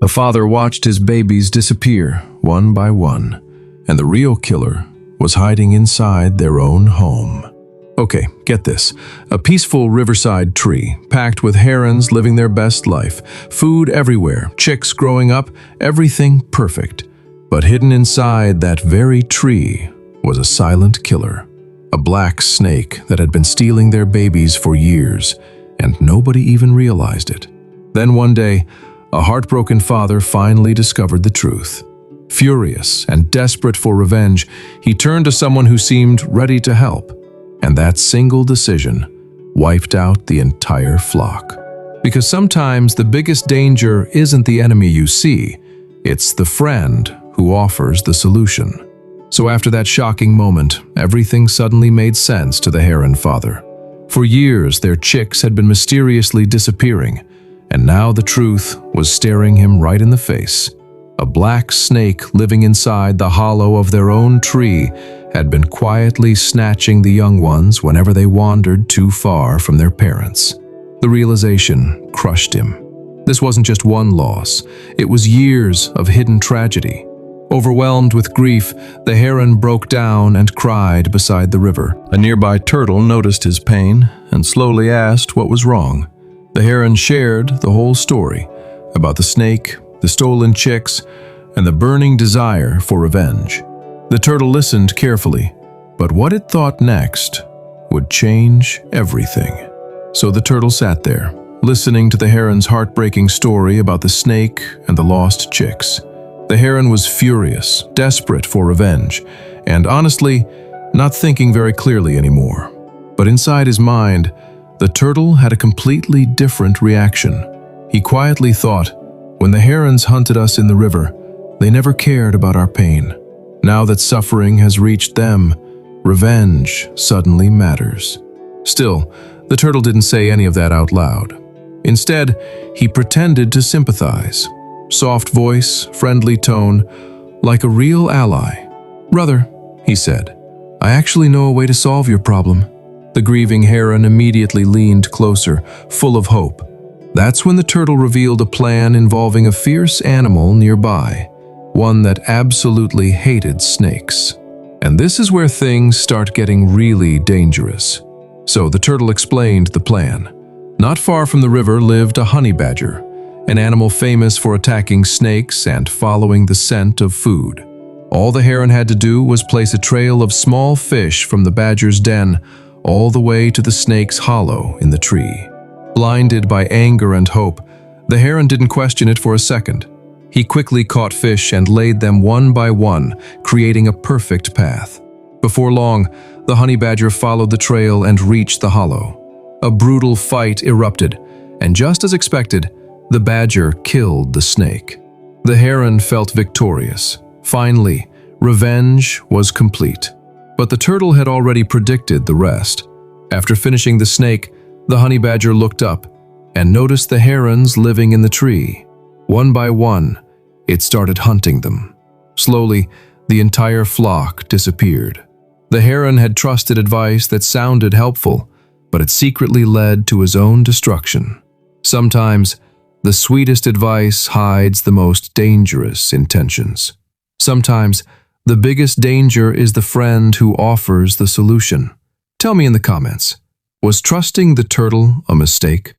A father watched his babies disappear one by one, and the real killer was hiding inside their own home. Okay, get this. A peaceful riverside tree, packed with herons living their best life, food everywhere, chicks growing up, everything perfect. But hidden inside that very tree was a silent killer, a black snake that had been stealing their babies for years, and nobody even realized it. Then one day, a heartbroken father finally discovered the truth. Furious and desperate for revenge, he turned to someone who seemed ready to help. And that single decision wiped out the entire flock. Because sometimes the biggest danger isn't the enemy you see, it's the friend who offers the solution. So after that shocking moment, everything suddenly made sense to the heron father. For years, their chicks had been mysteriously disappearing, and now the truth was staring him right in the face. A black snake living inside the hollow of their own tree had been quietly snatching the young ones whenever they wandered too far from their parents. The realization crushed him. This wasn't just one loss, it was years of hidden tragedy. Overwhelmed with grief, the heron broke down and cried beside the river. A nearby turtle noticed his pain and slowly asked what was wrong. The heron shared the whole story about the snake, the stolen chicks, and the burning desire for revenge. The turtle listened carefully, but what it thought next would change everything. So the turtle sat there, listening to the heron's heartbreaking story about the snake and the lost chicks. The heron was furious, desperate for revenge, and honestly, not thinking very clearly anymore. But inside his mind, the turtle had a completely different reaction. He quietly thought, when the herons hunted us in the river, they never cared about our pain. Now that suffering has reached them, revenge suddenly matters. Still, the turtle didn't say any of that out loud. Instead, he pretended to sympathize. Soft voice, friendly tone, like a real ally. "Brother," he said, "I actually know a way to solve your problem." The grieving heron immediately leaned closer, full of hope. That's when the turtle revealed a plan involving a fierce animal nearby, one that absolutely hated snakes. And this is where things start getting really dangerous. So the turtle explained the plan. Not far from the river lived a honey badger, an animal famous for attacking snakes and following the scent of food. All the heron had to do was place a trail of small fish from the badger's den all the way to the snake's hollow in the tree. Blinded by anger and hope, the heron didn't question it for a second. He quickly caught fish and laid them one by one, creating a perfect path. Before long, the honey badger followed the trail and reached the hollow. A brutal fight erupted, and just as expected, the badger killed the snake. The heron felt victorious. Finally, revenge was complete. But the turtle had already predicted the rest. After finishing the snake, the honey badger looked up and noticed the herons living in the tree. One by one, it started hunting them. Slowly, the entire flock disappeared. The heron had trusted advice that sounded helpful, but it secretly led to his own destruction. Sometimes, the sweetest advice hides the most dangerous intentions. Sometimes, the biggest danger is the friend who offers the solution. Tell me in the comments, was trusting the turtle a mistake?